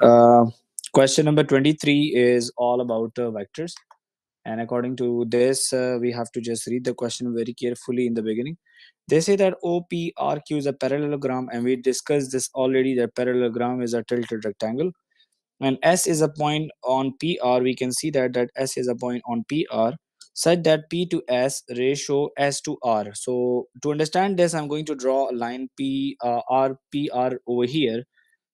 Uh, Question number 23 is all about vectors. And according to this, we have to just read the question very carefully in the beginning. They say that OPRQ is a parallelogram, and we discussed this already, that parallelogram is a tilted rectangle. And S is a point on PR. We can see that S is a point on PR such that P to S ratio S to R. So to understand this, I'm going to draw a line PR over here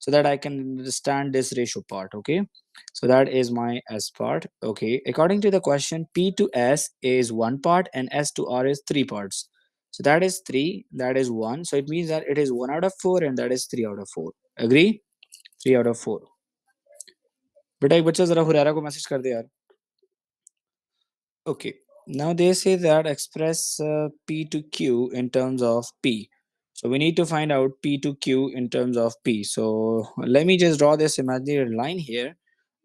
so that I can understand this ratio part. Okay, so that is my S part. Okay, according to the question, P to S is one part and S to R is three parts. So that is 3, that is 1. So it means that it is 1 out of 4 and that is 3 out of 4. Agree? 3 out of 4. बेटा एक बच्चा जरा हुरैरा को message कर दे यार. Okay, now they say that express P to Q in terms of P. So we need to find out P to Q in terms of P. So let me just draw this imaginary line here.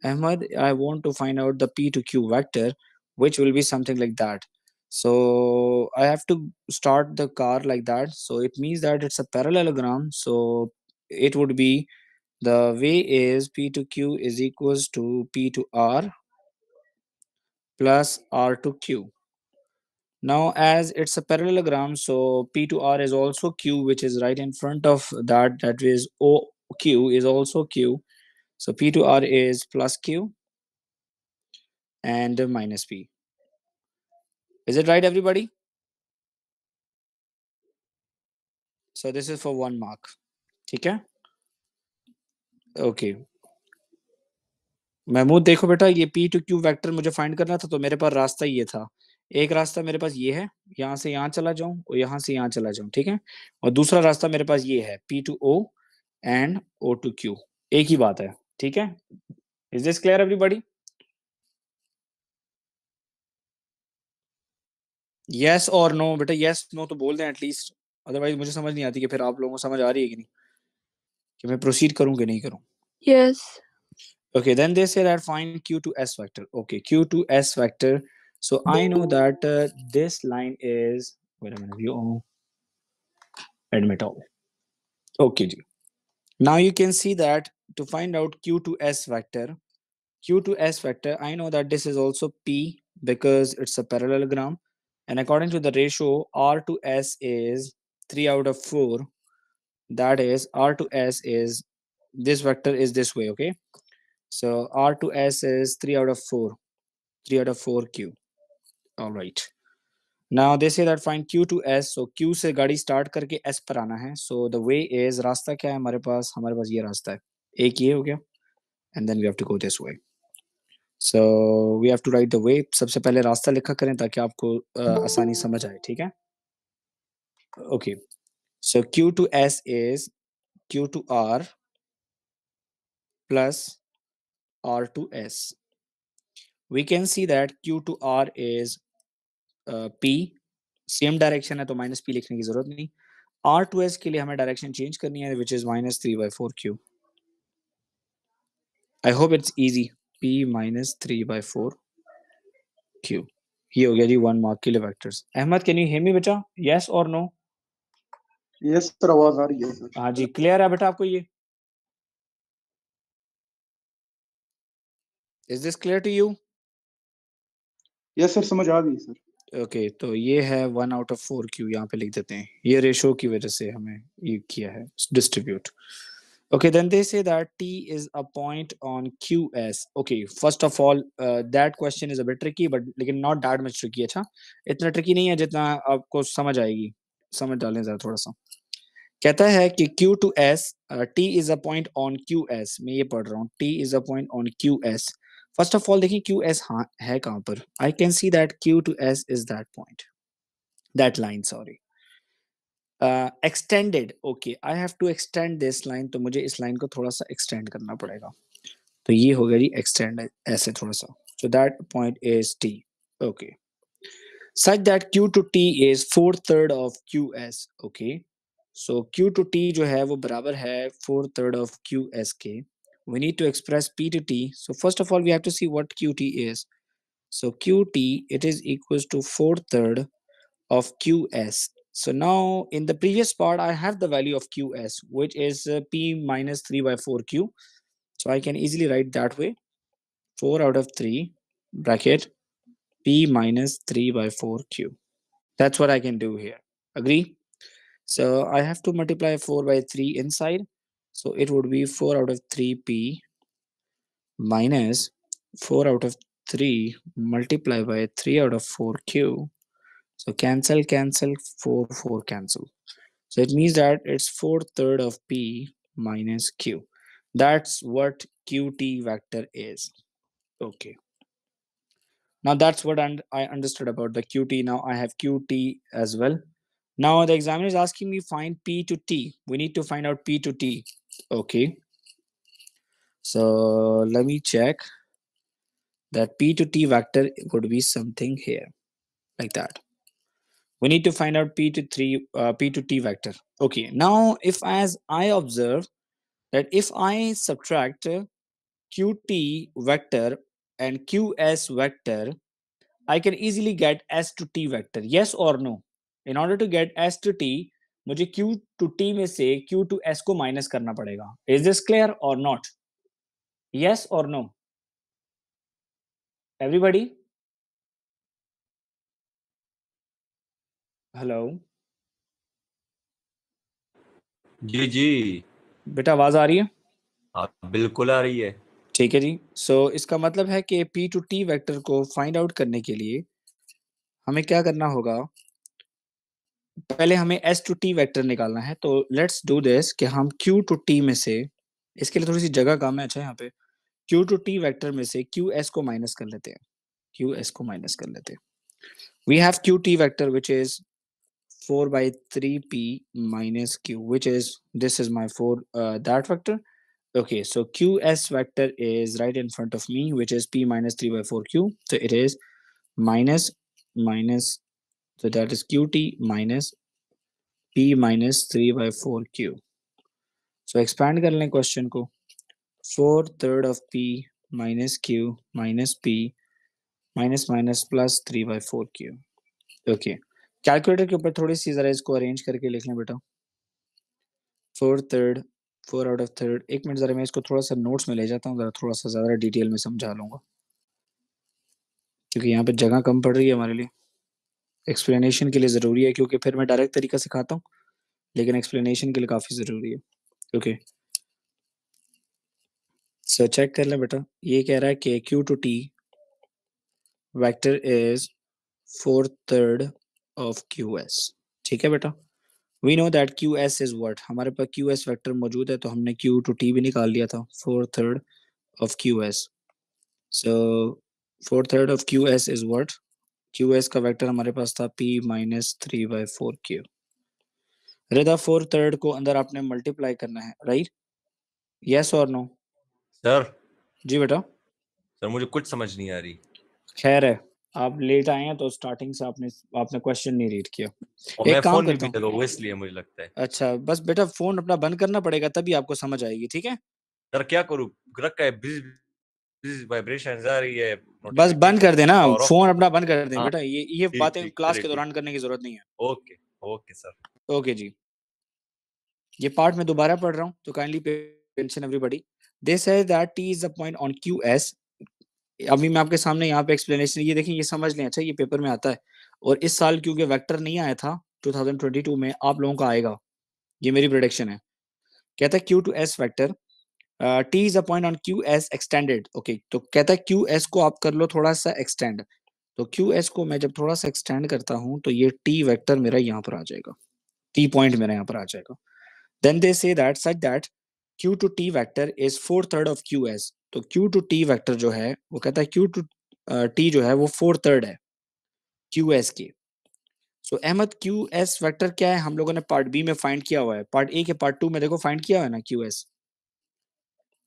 Ahmad, I want to find out the P to Q vector, which will be something like that. So I have to start the car like that. So it means that it's a parallelogram. So it would be, the way is P to Q is equals to P to R plus R to Q. Now, as it's a parallelogram, so P to R is also Q, which is right in front of that. That is OQ is also Q. So P to R is plus Q and minus P. Is it right, everybody? So this is for 1 mark. Okay. Okay. Mahmood देखो बेटा, ये P to Q vector मुझे find करना था, तो मेरे पास रास्ता ये था. एक रास्ता मेरे पास ये है, यहाँ से यहाँ चला जाऊं और यहाँ से यहाँ चला जाऊं, ठीक है. और दूसरा रास्ता मेरे पास ये है, P to O and O to Q. एक ही बात है, ठीक है. Is this clear everybody? Yes और नो बेटा, यस नो तो बोल दें एटलीस्ट, अदरवाइज मुझे समझ नहीं आती कि फिर आप लोगों को समझ आ रही है कि नहीं, कि मैं प्रोसीड करूं कि नहीं करूं. Yes. Okay, then they say that find Q to S vector. Okay, Q to S vector. So I know that this line is, wait a minute, you admit all. Okay, ji. Now you can see that to find out Q to S vector, Q to S vector, I know that this is also P because it's a parallelogram. And according to the ratio, R to S is 3 out of 4. That is, R to S is, this vector is this way, okay? So R to S is 3 out of 4. 3 out of 4 Q. All right. Now they say that find Q to S. So Q से गाड़ी start करके S पर आना है. So the way is, रास्ता क्या है हमारे पास ये रास्ता है. एक ये हो गया. And then we have to go this way. So we have to write the way. सबसे पहले रास्ता लिखा करें ताकि आपको आसानी समझ आए, ठीक है? Okay. So Q to S is Q to R plus R to S. We can see that Q to R is P. Same direction है तो माइनस पी लिखने की जरूरत नहीं. R to S के लिए हमें डायरेक्शन चेंज करनी है, which is minus 3/4 Q. I hope it's easy. P minus 3/4 Q. ये हो गया जी 1 मार्क के लिए vectors. Ahmad, can you hear me बेटा? यस और नो? यस सर, आवाज आ रही है सर. हाँ जी, क्लियर है बेटा आपको ये? Is this clear to you? Yes sir, समझ आ गई सर. ओके, तो ये है 1 out of 4 Q, यहाँ पे लिख देते हैं. ये रेशो की वजह से हमें ये किया है distribute. Okay, then they say that T is a point on QS. Okay, first of all, that question is a bit tricky, but लेकिन not that much tricky. अच्छा, इतना tricky नहीं है जितना आपको समझ आएगी. समझ डालें जरा थोड़ा सा. कहता है कि Q to S, T is a point on QS. मैं ये पढ़ रहा हूँ, T is a point on QS. First of all, देखिए QS हाँ है कहाँ पर? I can see that Q to S is that point, that line. Sorry. Extended. Okay, I have to extend this line. तो मुझे इस line को थोड़ा सा extend करना पड़ेगा. तो ये हो गया जी extend ऐसे थोड़ा सा. So that point is T. Okay. Such that Q to T is 4/3 of QS. Okay. So Q to T जो है वो बराबर है 4/3 of QS के. We need to express P to T. So first of all, we have to see what QT is. So QT, it is equals to 4/3 of QS. So now in the previous part, I have the value of QS, which is P minus 3/4 Q. So I can easily write that way. 4 out of 3 bracket P minus 3 by 4Q. That's what I can do here. Agree? So I have to multiply 4 by 3 inside. So it would be 4 out of 3P minus 4 out of 3 multiply by 3 out of 4Q. So cancel, cancel, 4, 4 cancel. So it means that it's 4/3 of P minus Q. That's what QT vector is. Okay. Now that's what I understood about the QT. Now I have QT as well. Now the examiner is asking me find P to T. We need to find out P to T. Okay. So let me check that P to T vector would be something here like that. We need to find out P to T vector. Okay. Now if as I observe that if I subtract QT vector and QS vector, I can easily get S to T vector. Yes or no? In order to get S to T, मुझे Q to T में से Q to S को minus करना पड़ेगा. Is this clear or not? Yes or no? Everybody? Hello? जी जी बेटा आवाज आ रही है? हाँ बिल्कुल आ रही है। ठीक है जी. सो इसका मतलब है कि P to T वेक्टर को फाइंड आउट करने के लिए हमें क्या करना होगा? पहले हमें S to T वेक्टर निकालना है. तो लेट्स डू दिस कि हम Q to T में से, इसके लिए थोड़ी सी जगह कम है. अच्छा यहाँ पे Q to T वेक्टर में से QS को माइनस कर लेते हैं. QS को माइनस कर लेते हैं. We have QT vector which is 4 by 3P minus Q, which is this is my 4 that vector. Okay, so QS vector is right in front of me, which is P minus 3 by 4Q. So it is minus minus, so that is QT minus P minus 3 by 4Q. So expand कर लें question को. 4/3 of P minus Q minus P minus minus plus 3 by 4Q. Okay. Calculator के ऊपर थोड़ी सी जरा इसको arrange करके लिख लें बेटा. 4/3 4 आउट ऑफ 3. एक मिनट जरा मैं इसको थोड़ा सा नोट्स में ले जाता हूँ, जरा थोड़ा सा ज़्यादा डिटेल में समझा लूँगा क्योंकि यहाँ पे जगह कम पड़ रही है हमारे लिए. एक्सप्लेनेशन के लिए ज़रूरी है क्योंकि फिर मैं डायरेक्ट तरीका सिखाता हूँ, लेकिन एक्सप्लेनेशन के लिए काफ़ी ज़रूरी है. ओके, सो चेक कर लें बेटा. ये कह रहा है कि Q to T vector is 4/3 of QS. ठीक है बेटा. We know that QS is what, हमारे पास QS वेक्टर मौजूद है तो हमने Q to T भी निकाल लिया था. 4/3 of QS. So 4/3 of QS is what? QS का वेक्टर हमारे पास था P minus 3 by 4Q. रिदा 4/3 को अंदर आपने मल्टीप्लाई करना है, राइट? यस और नो? सर जी बेटा. सर मुझे कुछ समझ नहीं आ रही. खैर है, आप लेट आए हैं तो स्टार्टिंग से आपने क्वेश्चन नहीं रीड किया. और एक मैं काम फोन में करता भी हूँ. लगा हुआ इसलिए मुझे लगता है. अच्छा, बस बेटा फोन अपना बंद करना पड़ेगा तभी आपको समझ आएगी. ठीक है, सर क्या करूँ, रखा है बिजी वाइब्रेशन आ रही है. बस बंद कर देना, Power off. फोन अपना बंद कर दें हाँ, बेटा. ये ठीक बातें ठीक क्लास चलिए के ठीक. दौरान करने की जरूरत नहीं है. Okay okay sir. ओके जी. ये पार्ट मैं दोबारा पढ़ रहा हूँ तो kindly pay attention everybody. They say that T is a point on QS. अभी मैं आपके सामने यहाँ पे एक्सप्लेनेशन, ये देखिए, ये समझ लें. अच्छा, ये पेपर में आता है और इस साल क्योंकि वेक्टर नहीं आया था 2022 में, आप लोगों का आएगा, ये मेरी प्रोडिक्शन है. कहता है Q to S vector T is a point on QS extended. Okay, तो कहता है QS को आप कर लो थोड़ा सा एक्सटेंड. तो QS को मैं जब थोड़ा सा एक्सटेंड करता हूँ तो ये T वेक्टर मेरा यहाँ पर आ जाएगा, T पॉइंट मेरा यहाँ पर आ जाएगा. Then they say that such that Q to T vector is 4/3 of QS. तो Q to T vector जो है वो कहता है Q to T जो है वो 4/3 है QS की. सो अहमद QS वेक्टर क्या है, हम लोगों ने पार्ट बी में फाइंड किया हुआ है. पार्ट ए के पार्ट 2 में देखो फाइंड किया हुआ है ना QS,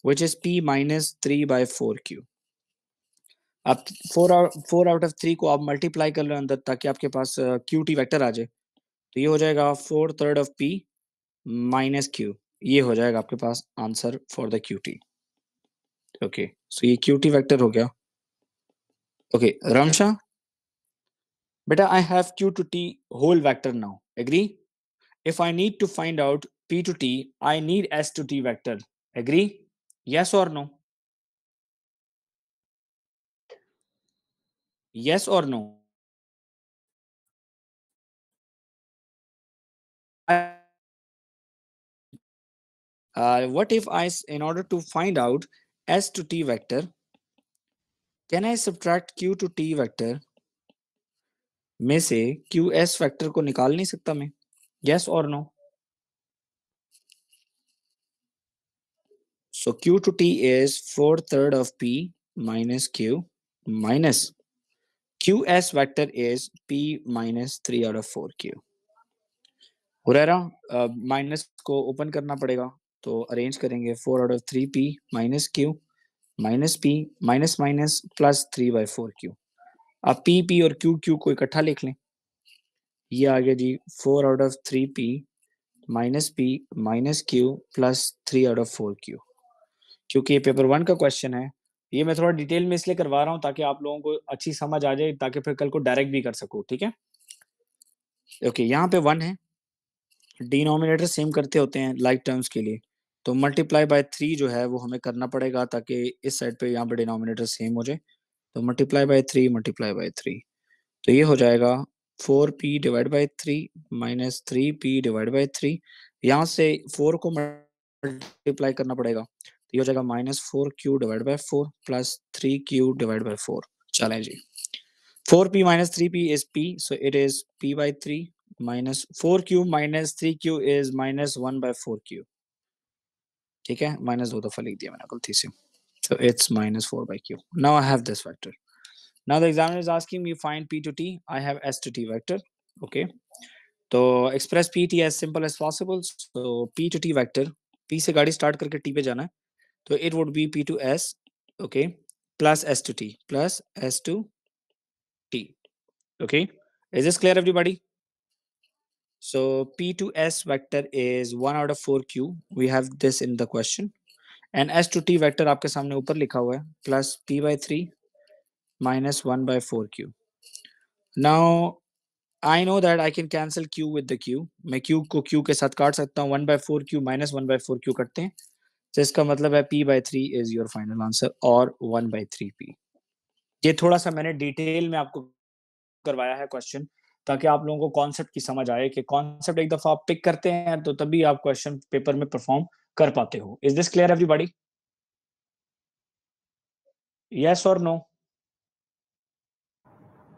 which is P minus 3 by 4Q. अब 4 out of 3 को आप मल्टीप्लाई कर लो अंदर ताकि आपके पास QT वेक्टर आ जाए. तो ये हो जाएगा 4/3 of P minus Q. ये हो जाएगा आपके पास answer for the QT. Okay, so ये QT वेक्टर हो गया. ओके रमशा बेटा, I have Q to T whole vector now. Agree? If I need to find out P to T, I need S to T vector. Agree? Yes or no? Yes or no? What if in order to find out s to t vector, can I subtract q to t vector में से q s vector को निकाल नहीं सकता मैं? Yes or no? So q to t is 4/3 of p minus q minus qs vector is p minus 3 out of 4q. हो रहा minus को ओपन करना पड़ेगा, तो अरेंज करेंगे 4 out of 3p minus q minus p minus minus plus 3/4q. अब p p और q q को इकट्ठा लिख लें, ये आ गया जी 4 out of 3p minus p minus q plus 3 out of 4q. क्योंकि ये पेपर 1 का क्वेश्चन है, ये मैं थोड़ा डिटेल में इसलिए करवा रहा हूँ ताकि आप लोगों को अच्छी समझ आ जाए, ताकि फिर कल को डायरेक्ट भी कर सको, ठीक है? ओके, यहाँ पे 1 है, डिनोमिनेटर सेम करते होते हैं लाइक टर्म्स के लिए, तो मल्टीप्लाई बाय 3 जो है वो हमें करना पड़ेगा ताकि इस साइड पे यहाँ पे डिनोमिनेटर सेम हो जाए। तो मल्टीप्लाई बाय 3 तो ये हो जाएगा 4p divide by 3 minus 3p divide by 3। यहाँ से 4 को मल्टीप्लाई करना पड़ेगा, तो ये हो जाएगा -4q divide by 4 plus 3q divide by 4। चलें जी, 4p minus 3p is p, so it is p by 3 minus 4q minus 3q is minus 1 by 4q. ठीक है, माइनस 2 दफा लिख दिया मैंने गलती से, so it's minus 4 by q. Now I have this vector. Now the examiner is asking me find p to t. I have s to t vector. Okay, तो express p t as simple as possible. So p to t vector, p से गाड़ी start करके t पे जाना है, तो it would be p to s, okay, plus s to t plus s to t. Okay, is this clear everybody? So p to s vector is 1 out of 4q. We have this in the question. And s to t vector आपके सामने ऊपर लिखा हुआ है plus p by 3 minus 1 by 4q. Now I know that I can cancel q with the q. मैं q को q के साथ काट सकता हूँ, 1 by 4q minus 1 by 4q करते हैं, तो इसका मतलब है p by 3 is your final answer और 1 by 3p. ये थोड़ा सा मैंने डिटेल में आपको करवाया है क्वेश्चन, ताकि आप लोगों को कॉन्सेप्ट की समझ आए कि कॉन्सेप्ट एक दफा आप पिक करते हैं तो तभी आप क्वेश्चन पेपर में परफॉर्म कर पाते हो. Is this clear everybody? Yes और नो?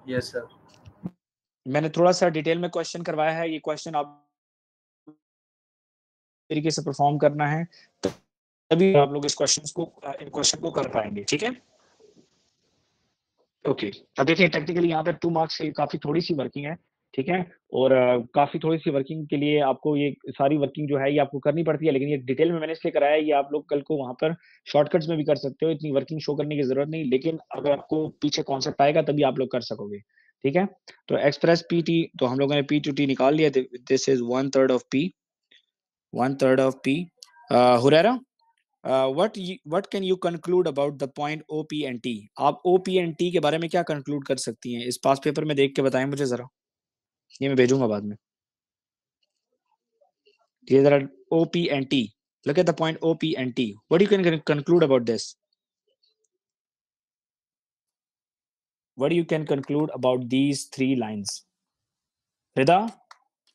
Yes sir. मैंने थोड़ा सा डिटेल में क्वेश्चन करवाया है, ये क्वेश्चन आप तरीके से परफॉर्म करना है, तभी आप लोग इस क्वेश्चन को कर पाएंगे, ठीक है? ओके, अब देखिए टेक्निकली यहाँ पे 2 मार्क्स की काफी थोड़ी सी वर्किंग है, ठीक है, और काफी थोड़ी सी वर्किंग के लिए आपको ये सारी वर्किंग जो है ये आपको करनी पड़ती है, लेकिन ये डिटेल में मैंने इसलिए कराया है, ये आप लोग कल को वहां पर शॉर्टकट्स में भी कर सकते हो, इतनी वर्किंग शो करने की जरूरत नहीं, लेकिन अगर आपको पीछे कॉन्सेप्ट आएगा तभी आप लोग कर सकोगे, ठीक है? तो एक्सप्रेस पी टी, तो हम लोगों ने पी टू टी निकाल लिया, this is 1/3 of P, 1/3 of P. Huraira, what can you conclude about the point OP and T? आप OP and T के बारे में क्या conclude कर सकती हैं? इस पास पेपर में देख के बताएं मुझे जरा, ये मैं भेजूंगा बाद में. ये जरा OP and T, look at the point OP and T. What you can conclude about this? What you can conclude about these 3 lines? Rida,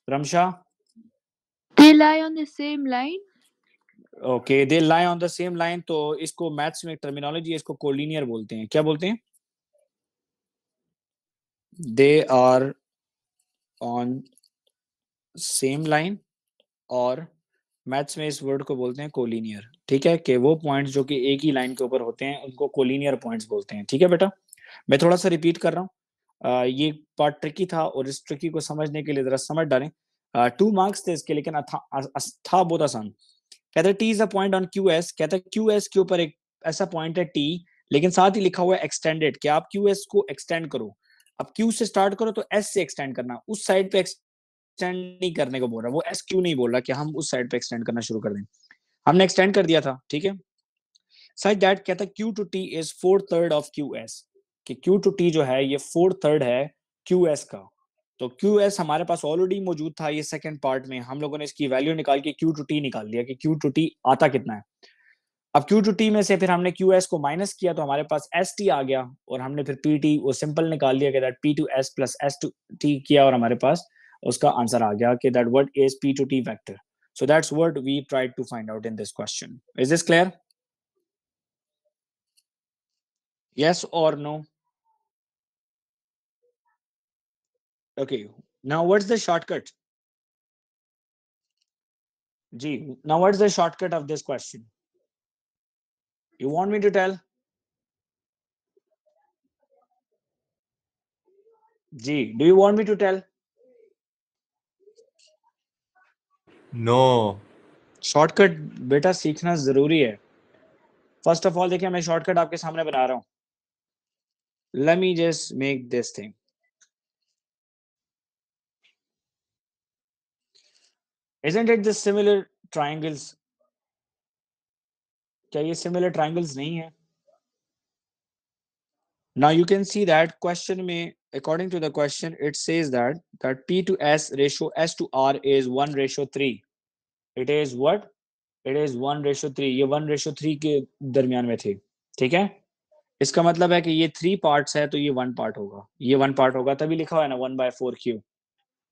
Ramsha? They lie on the same line. Okay, they lie on the same line. तो इसको maths में terminology है, इसको collinear बोलते हैं. क्या बोलते हैं? They are on same line, और मैथ्स में इस वर्ड को बोलते हैं कोलिनियर, ठीक है, कि वो पॉइंट्स जो कि एक ही लाइन के ऊपर होते हैं उनको कोलिनियर पॉइंट्स बोलते हैं, ठीक है बेटा? मैं थोड़ा सा रिपीट कर रहा हूँ, ये पार्ट ट्रिकी था और इस ट्रिकी को समझने के लिए जरा समझ डालें. 2 मार्क्स थे इसके, लेकिन था बहुत आसान. कहता है T is a point on Q S, कहता है क्यू एस के ऊपर एक ऐसा पॉइंट है टी, लेकिन साथ ही लिखा हुआ है एक्सटेंडेड, कि आप क्यू एस को एक्सटेंड करो. अब क्यू से स्टार्ट करो तो एस से एक्सटेंड करना, उस साइड पे एक्सटेंड नहीं करने को बोल रहा, वो एस क्यू नहीं बोल रहा कि हम उस साइड पे एक्सटेंड करना शुरू कर दें. हमने एक्सटेंड कर दिया था, ठीक है. सच दैट कहता है Q to T is 4/3 of Q S, कि क्यू टू टी जो है ये 4/3 है क्यू एस का. तो क्यू एस हमारे पास ऑलरेडी मौजूद था, ये सेकंड पार्ट में हम लोगों ने इसकी वैल्यू निकाल के क्यू टू टी निकाल दिया कि क्यू टू टी आता कितना है. अब Q to T में से फिर हमने QS को माइनस किया तो हमारे पास ST आ गया, और हमने फिर PT वो सिंपल निकाल लिया कि that P to S plus S to T किया, और हमारे पास उसका आंसर आ गया कि that what is P to T vector. So that's what we tried to find out in this question. Is this clear? Yes or no? Okay. Now what's the shortcut? G. Now what's the shortcut of this question? You want me to tell? G. Do you want me to tell? No shortcut बेटा सीखना जरूरी है. First of all देखिए मैं shortcut आपके सामने बना रहा हूं. Let me just make this thing. Isn't it the similar triangles? क्या ये similar triangles नहीं है? Now you can see that question में, according to the question, it says that P to S ratio S to R is 1:3. It is what? It is 1:3. ये 1:3 के दरमियान में थे. ठीक है? इसका मतलब है कि ये 3 पार्ट्स है तो ये 1 पार्ट होगा. ये 1 पार्ट होगा, तभी लिखा हुआ है ना 1/4Q.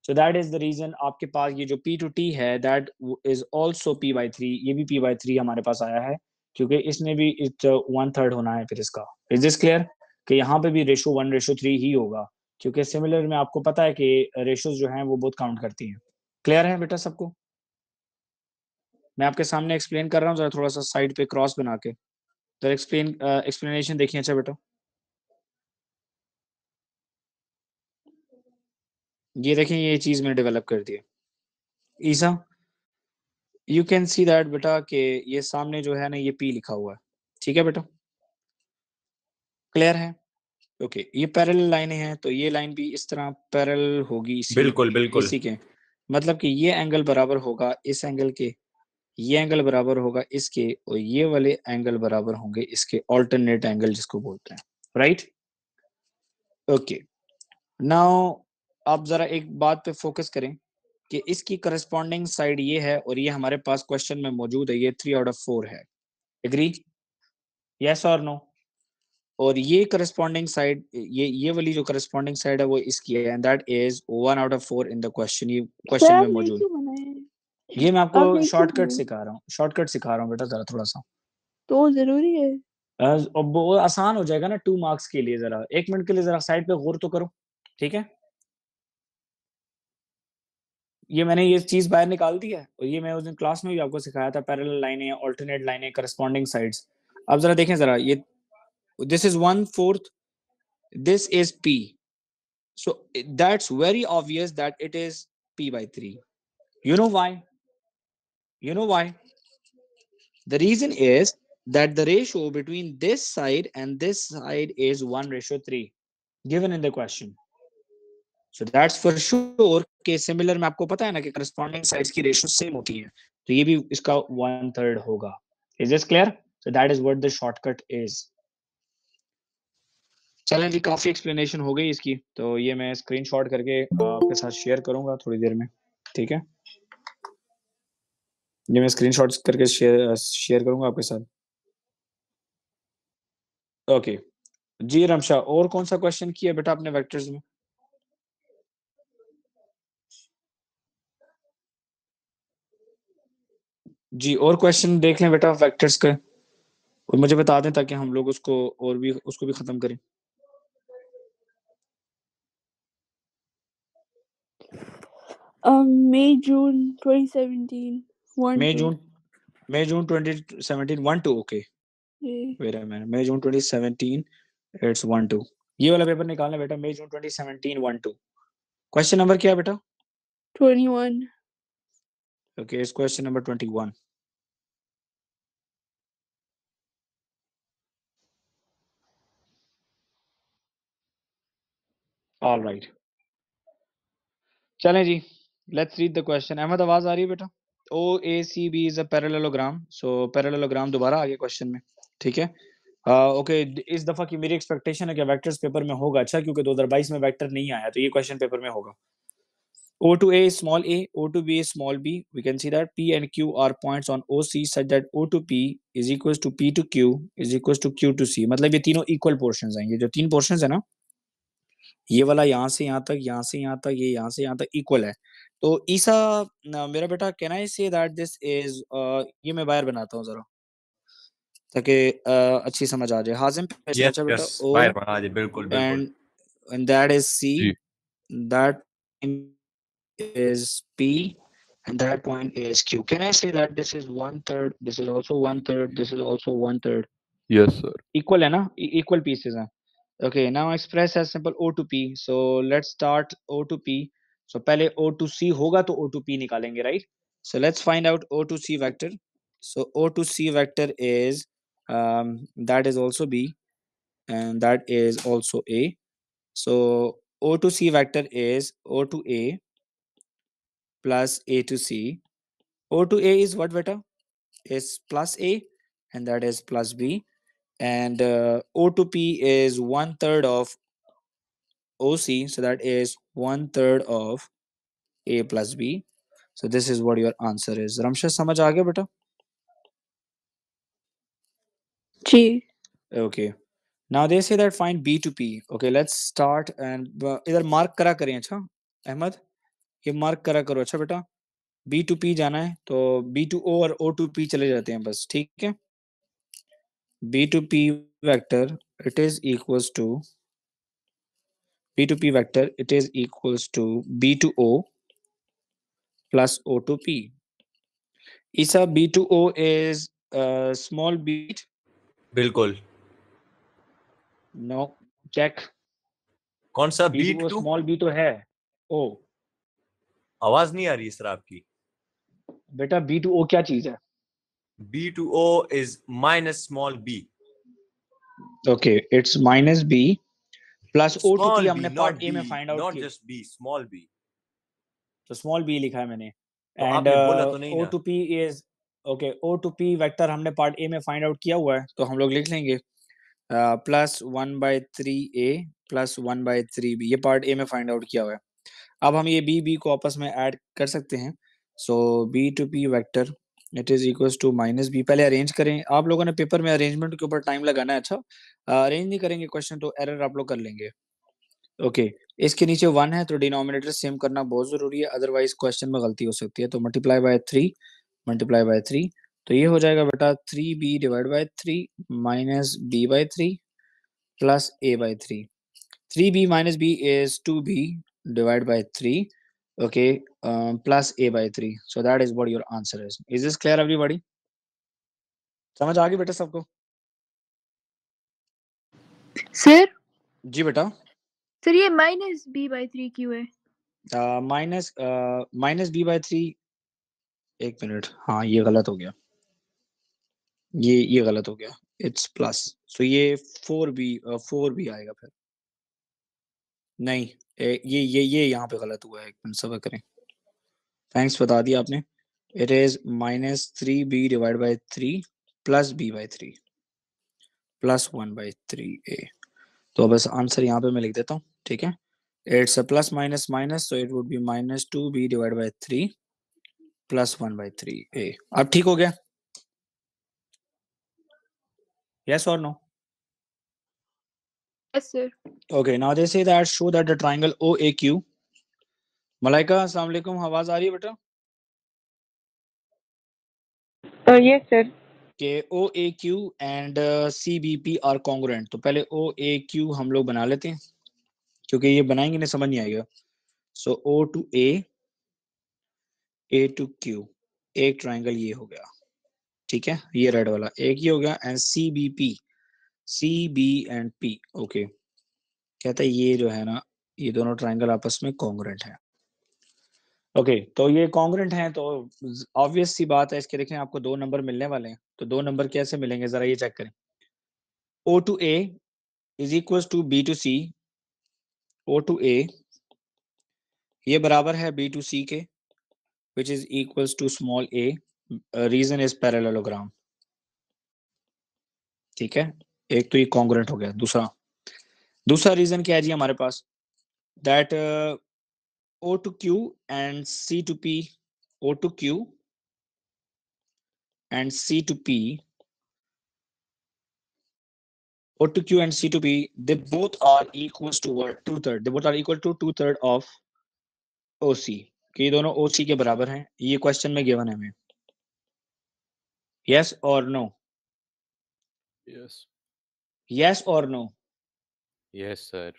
So that is the reason आपके पास ये जो P to T है that is also P/3. ये भी P/3 हमारे पास आया है क्योंकि इसने भी 1/3 होना है फिर इसका. Is this clear? कि यहाँ पे भी रेशो 1:3 ही होगा क्योंकि सिमिलर में आपको पता है कि रेशोज जो हैं वो बहुत काउंट करती हैं. क्लियर है बेटा सबको? मैं आपके सामने एक्सप्लेन कर रहा हूँ, जरा थोड़ा सा साइड पे क्रॉस बना के तो एक्सप्लेनेशन देखिए. अच्छा बेटा ये देखें, ये चीज मैंने डेवलप कर दी है. ईसा यू कैन सी दैट बेटा कि ये सामने जो है ना ये P लिखा हुआ है. ठीक है बेटा, क्लियर है? ओके ये पैरेलल लाइनें हैं तो ये लाइन भी इस तरह पैरेलल होगी बिल्कुल बिल्कुल इसी के, मतलब कि ये एंगल बराबर होगा इस एंगल के, ये एंगल बराबर होगा इसके, और ये वाले एंगल बराबर होंगे इसके, ऑल्टरनेट एंगल जिसको बोलते हैं. राइट? ओके नाउ आप जरा एक बात पे फोकस करें कि इसकी करस्पॉन्डिंग साइड ये है और ये हमारे पास क्वेश्चन में मौजूद है, ये 3/4 है. एग्री? यस और नो? और ये करस्पॉन्डिंग साइड, ये वाली जो करस्पॉन्डिंग साइड है वो इसकी है, and that is 1/4 in the question. ये क्वेश्चन में मौजूद, क्यों बनाए हैं? ये मैं आप आपको नहीं शॉर्टकट क्यों? सिखा रहा हूँ, शॉर्टकट सिखा रहा हूँ बेटा जरा थोड़ा सा. तो जरूरी है. और वो आसान हो जाएगा ना 2 मार्क्स के लिए. जरा 1 मिनट के लिए जरा साइड पे गौर तो करो. ठीक है, ये मैंने ये चीज बाहर निकाल दी है और ये मैं उस दिन क्लास में भी आपको सिखाया था. पैरेलल लाइनें, ऑल्टरनेट लाइनें, करस्पॉन्डिंग साइड्स. अब जरा देखें जरा, ये this is 1/4, this is P, so that's very obvious that it is P/3. You know why? You know why? The reason is that the ratio between this side and this side is 1:3 given in the question. So that's for sure कि similar में आपको पता है ना कि corresponding sides की ratio same होती है, तो ये भी इसका 1/3 होगा. Is this clear? So that is what the shortcut is. चलें जी, काफी एक्सप्लेनेशन हो गई इसकी, तो ये मैं स्क्रीनशॉट करके आपके साथ शेयर करूंगा थोड़ी देर में. ठीक है, ये मैं स्क्रीनशॉट करके शेयर करूंगा आपके साथ. ओके जी रमशा, और कौन सा क्वेश्चन किया बेटा आपने वेक्टर्स में? जी और क्वेश्चन देख लें बेटा वेक्टर्स के और मुझे बता दें ताकि हम लोग उसको और भी उसको भी खत्म करें. May June 2017 मई 1 जून 2017 1/2. Okay Yeah. Wait a minute, May June 2017 it's 1/2. ये वाला पेपर निकालना बेटा, मई जून 2017 1/2. क्वेश्चन नंबर क्या है बेटा? 21. Okay it's question number 21. All right, चलें जी, let's read the question. Ahmad आवाज आ रही है बेटा? OACB is a parallelogram. So parallelogram दोबारा आ गया क्वेश्चन में. ठीक है, ओके इस दफा की मेरी एक्सपेक्टेशन है कि वेक्टर्स पेपर में होगा. अच्छा, क्योंकि 2022 में वेक्टर नहीं आया तो ये क्वेश्चन पेपर में होगा. O to A is small a, O to B is small b. We can see that P and Q are points on OC such that O to P is equals to P to Q is equals to Q to C. मतलब ये तीनों equal portions हैं. ये जो तीन portions है ना, ये वाला यहाँ से यहाँ तक, यहाँ से यहाँ तक, ये यहाँ से यहाँ तक equal है. तो ईसा मेरा बेटा, can I say that this is, ये मैं बाहर बनाता हूँ जरा ताकि अच्छी समझ आ जाए. हाजिम पे यस अच्छा बेटा, यस O बाहर बना दे, बिल्कुल बिल्कुल. and that is C. जी That is P and that point is Q. Can I say that this is 1/3, this is also 1/3, this is also 1/3? Yes sir Equal है ना, equal pieces हैं. Okay, now express as simple O to P. So let's start O to P. So पहले O to C होगा तो O to P निकालेंगे, right? So let's find out O to C vector. So O to C vector is that is also B and that is also A. So O to C vector is O to A plus A to C. O to A is what, beta? Is plus A and that is plus B. And O to P is 1/3 of OC, so that is 1/3 of A plus B. So this is what your answer is. Ramsha, समझ आ गया बेटा? जी. Okay. Now they say that find B to P. Okay, let's start and इधर mark करा करें. अच्छा अहमद, ये mark करा करो. अच्छा बेटा, B to P जाना है तो B to O और O to P चले जाते हैं बस, ठीक है? B to P vector, it is equals to B to P vector, it is equals to B to O plus O to P. Isa, B to O is small b. बिल्कुल. No, check. कौन सा B B to O to? small b तो है O. आवाज नहीं आ रही sir आपकी. बेटा B to O क्या चीज है? B to O is minus small b. Okay, it's minus B plus O to Small P b, हमने not part A B, में find out not किया. just B, small b. तो small b लिखा है मैंने. तो And आपने बोला तो नहीं O ना. to P is okay. O to P vector हमने part A में find out किया हुआ है तो हम लोग लिख लेंगे plus 1/3A plus 1/3B. ये part A में find out किया हुआ है. अब हम ये B को आपस में ऐड कर सकते हैं. So B to P vector it is equals to minus B. पहले अरेंज करें. आप लोगों ने पेपर में अरेंजमेंट के ऊपर टाइम लगाना है. अच्छा, अरेंज नहीं करेंगे क्वेश्चन तो एरर आप लोग कर लेंगे. ओके, इसके नीचे 1 है तो डिनोमिनेटर सेम करना बहुत जरूरी है, अदरवाइज क्वेश्चन में गलती हो सकती है. तो मल्टीप्लाई बाय 3 तो ये हो जाएगा बेटा 3B divide by 3 minus B by 3 plus A by 3. 3B minus B is 2B divided by 3. Okay, plus A by 3. So that is what your answer is. Is this clear, everybody? समझ आ गई बेटा सबको? Sir जी बेटा. Sir ये minus B by 3 क्यों है? Minus B by 3. एक मिनट, हाँ ये गलत हो गया. ये गलत हो गया. It's plus. So ये 4B आएगा फिर. नहीं, ये यहाँ पे गलत हुआ है. एक मिनट सब्र करें. थैंक्स, बता दिया आपने. It is minus 3B divided by 3 plus B by 3 plus 1/3A. तो बस आंसर यहाँ पे मैं लिख देता हूँ, ठीक है? It's a plus minus minus, so it would be minus 2B divided by 3 plus 1/3A. अब ठीक हो गया? Yes or no? Yes sir. Okay, now they say that show that the triangle OAQ. Malaika, अस्सलाम वालेकुम, आवाज आ रही है बेटा? Yes sir. कि OAQ and CBP are congruent. तो पहले OAQ हम लोग बना लेते हैं क्योंकि ये बनाएंगे ना समझ नहीं आएगा. So O to A to Q, एक ट्राइंगल ये हो गया, ठीक है? ये रेड वाला एक ये हो गया. And CBP, CB and P. Okay, कहता है ये जो है ना, ये दोनों ट्राइंगल आपस में कॉन्ग्रुएंट है. ओके, तो ये कॉन्ग्रुएंट हैं तो ऑब्वियस सी बात है. इसके देखें आपको 2 नंबर मिलने वाले हैं. तो 2 नंबर कैसे मिलेंगे जरा ये चेक करें. O to A is equals to B to C. O to A ये बराबर है B to C के, which is equals to small a. Reason is parallelogram. ठीक है, एक तो ये कॉन्ग्रुएंट हो गया. दूसरा रीजन क्या है जी हमारे पास? That O to Q and C to P, O to Q and C to P, O to Q and C to P, they both are equals to what? 2/3. They both are equal to 2/3 of OC. कि ये दोनों OC के बराबर हैं. ये question में given है हमें. Yes or no? Yes. Yes or no? Yes, sir.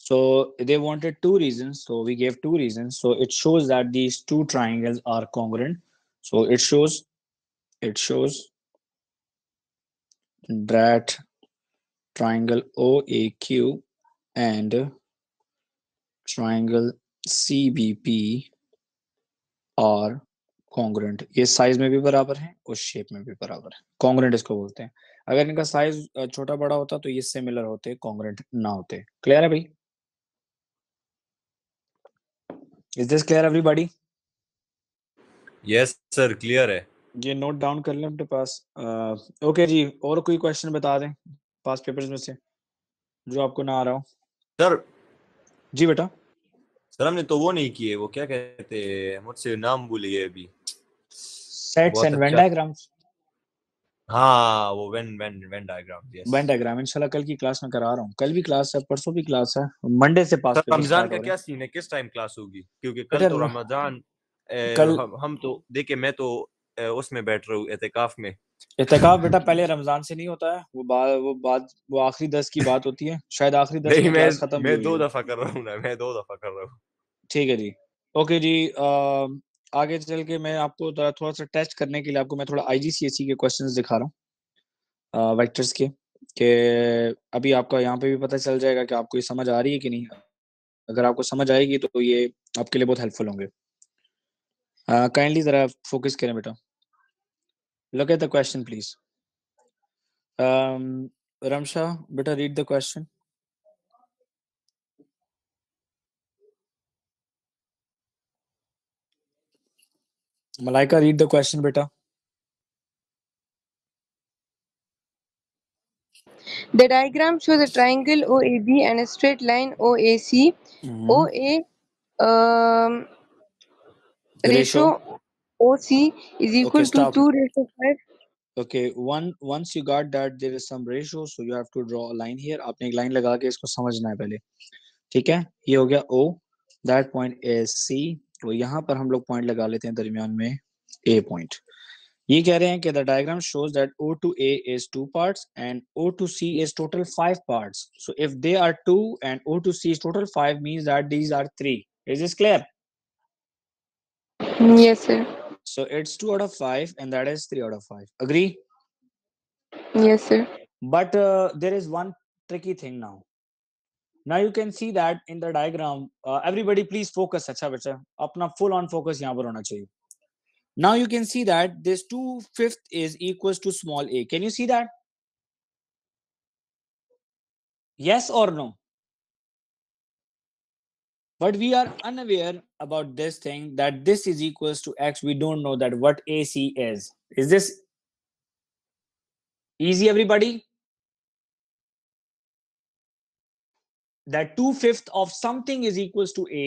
So they wanted two reasons. So we gave two reasons. So it shows that these two triangles are congruent. So it shows that triangle OAQ and triangle CBP are congruent. ये size में भी बराबर है और shape में भी बराबर है. congruent इसको बोलते हैं. अगर इनका साइज छोटा बड़ा होता तो ये सिमिलर होते, congruent ना होते. क्लियर है भाई? Is this clear everybody? Yes sir clear है. ये नोट डाउन कर लें अपने पास. ओके जी, और कोई क्वेश्चन बता दें पास पेपर्स में से जो आपको ना आ रहा हो. सर जी बेटा. सर हमने तो वो नहीं किए, वो क्या कहते हैं, मुझसे नाम भूल गए अभी. सेट्स बहुत एंड वेन अच्छा. डायग्राम्स. हाँ वो Venn diagram. Yes Venn diagram इंशाल्लाह कल की क्लास में करा रहा हूँ. कल भी क्लास है, परसों भी क्लास है, मंडे से पास सर पेपर रमजान स्टार्ट का हो रहे क्या हैं. सीन है, किस टाइम क्लास होगी? क्योंकि कल बेटा तो रमजान कल हम तो देखिए, मैं तो उसमें बैठ रहा हूँ एतिकाफ में. इत्तेकाफ बेटा पहले रमजान से नहीं होता है. वो आखिरी 10 की बात होती है. शायद आखिरी 10 नहीं की क्लास खत्म भी मैं हुई दो हो. दफा कर रहा हूँ ना, मैं 2 दफा कर रहा हूँ. ठीक है जी. ओके जी. आगे चल के मैं आपको थोड़ा सा टेस्ट करने के लिए आपको मैं थोड़ा IGCSE के क्वेश्चंस दिखा रहा हूँ वेक्टर्स के. अभी आपका यहाँ पे भी पता चल जाएगा कि आपको ये समझ आ रही है कि नहीं. अगर आपको समझ आएगी तो ये आपके लिए बहुत हेल्पफुल होंगे. काइंडली जरा फोकस करें बेटा. Look at the question please. Ramsha बेटा read the question. Malaika read the question बेटा. The diagram shows a triangle OAB and a straight line OAC. OA ratio OC is equal to stop. 2:5. Okay, once you got that there is some ratio, so you have to draw a line here. आपने एक line लगा के इसको समझना है पहले. ठीक है, ये हो गया O. That point is C. तो यहाँ पर हम लोग पॉइंट लगा लेते हैं दरमियान में A पॉइंट. ये कह रहे हैं कि the diagram shows that O to A is 2 parts and O to C is total 5 parts. So if they are 2 and O to C is total 5 means that these are 3. Is this clear? Yes, sir. So it's 2 out of 5 and that is 3 out of 5. Agree? Yes, sir. But there is one tricky thing now. Now you can see that in the diagram, everybody please focus. अच्छा बच्चा, अपना full on focus यहाँ पर होना चाहिए. Now you can see that this 2/5 is equals to small a. Can you see that? Yes or no? But we are unaware about this thing that this is equals to x. We don't know that what AC is. Is this easy, everybody? That 2/5 of something is equals to a.